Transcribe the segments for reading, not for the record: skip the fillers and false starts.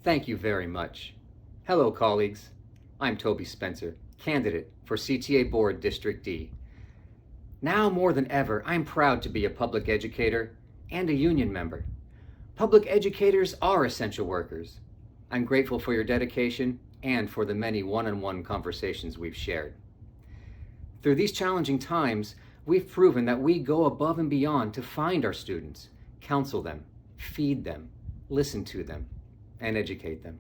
Thank you very much. Hello, colleagues. I'm Toby Spencer, candidate for CTA Board District D. Now more than ever, I'm proud to be a public educator and a union member. Public educators are essential workers. I'm grateful for your dedication and for the many one-on-one conversations we've shared. Through these challenging times, we've proven that we go above and beyond to find our students, counsel them, feed them, listen to them, and educate them.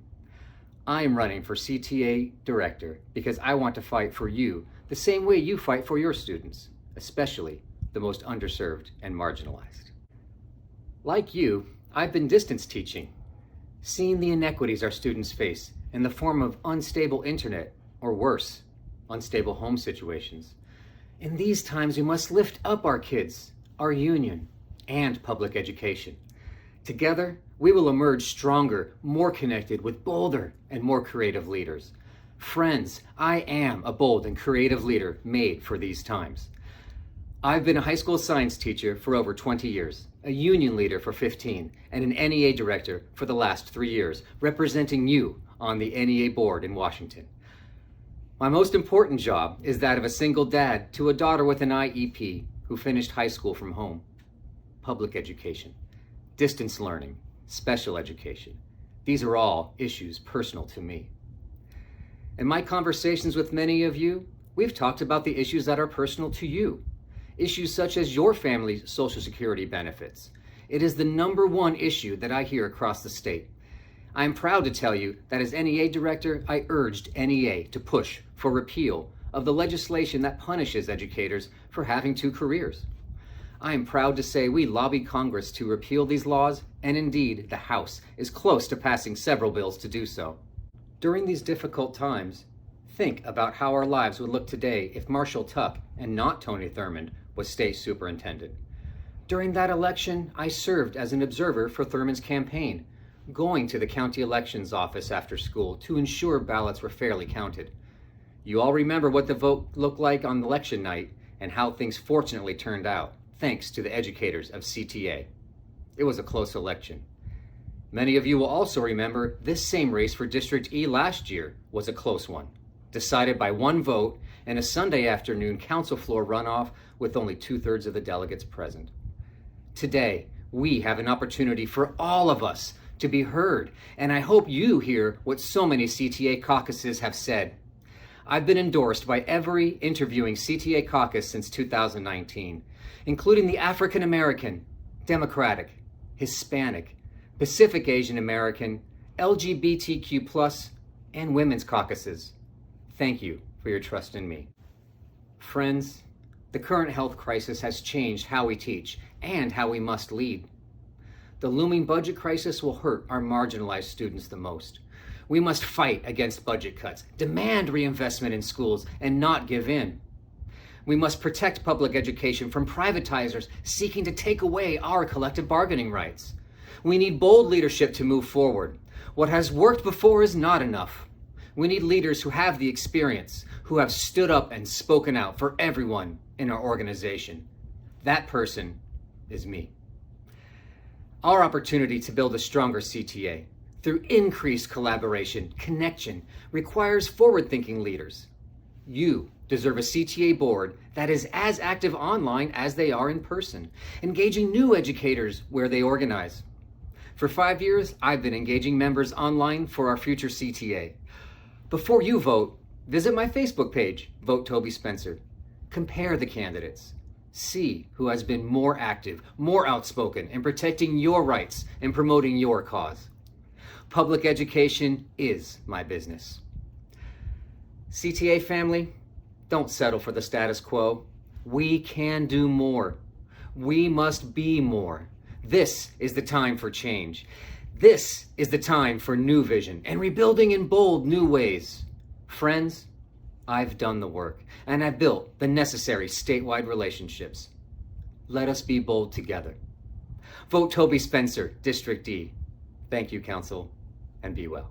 I'm running for CTA Director because I want to fight for you the same way you fight for your students, especially the most underserved and marginalized. Like you, I've been distance teaching, seeing the inequities our students face in the form of unstable internet, or worse, unstable home situations. In these times, we must lift up our kids, our union, and public education. Together, we will emerge stronger, more connected, with bolder and more creative leaders. Friends, I am a bold and creative leader made for these times. I've been a high school science teacher for over 20 years, a union leader for 15, and an NEA director for the last 3 years, representing you on the NEA board in Washington. My most important job is that of a single dad to a daughter with an IEP who finished high school from home. Public education, distance learning, special education. These are all issues personal to me. In my conversations with many of you, we've talked about the issues that are personal to you. Issues such as your family's Social Security benefits. It is the #1 issue that I hear across the state. I am proud to tell you that as NEA Director, I urged NEA to push for repeal of the legislation that punishes educators for having 2 careers. I am proud to say we lobbied Congress to repeal these laws, and indeed, the House is close to passing several bills to do so. During these difficult times, think about how our lives would look today if Marshall Tuck and not Tony Thurmond was state superintendent. During that election, I served as an observer for Thurmond's campaign, going to the county elections office after school to ensure ballots were fairly counted. You all remember what the vote looked like on election night and how things fortunately turned out, thanks to the educators of CTA. It was a close election. Many of you will also remember this same race for District E last year was a close one, decided by 1 vote in a Sunday afternoon council floor runoff with only 2/3 of the delegates present. Today, we have an opportunity for all of us to be heard, and I hope you hear what so many CTA caucuses have said. I've been endorsed by every interviewing CTA caucus since 2019, including the African American, Democratic, Hispanic, Pacific Asian American, LGBTQ+, and women's caucuses. Thank you for your trust in me. Friends, the current health crisis has changed how we teach and how we must lead. The looming budget crisis will hurt our marginalized students the most. We must fight against budget cuts, demand reinvestment in schools, and not give in. We must protect public education from privatizers seeking to take away our collective bargaining rights. We need bold leadership to move forward. What has worked before is not enough. We need leaders who have the experience, who have stood up and spoken out for everyone in our organization. That person is me. Our opportunity to build a stronger CTA through increased collaboration, connection, requires forward-thinking leaders. You deserve a CTA board that is as active online as they are in person, engaging new educators where they organize. For 5 years, I've been engaging members online for our future CTA. Before you vote, visit my Facebook page, Vote Toby Spencer. Compare the candidates. See who has been more active, more outspoken in protecting your rights and promoting your cause. Public education is my business. CTA family, don't settle for the status quo. We can do more. We must be more. This is the time for change. This is the time for new vision and rebuilding in bold new ways. Friends, I've done the work, and I've built the necessary statewide relationships. Let us be bold together. Vote Toby Spencer, District D. Thank you, Council, and be well.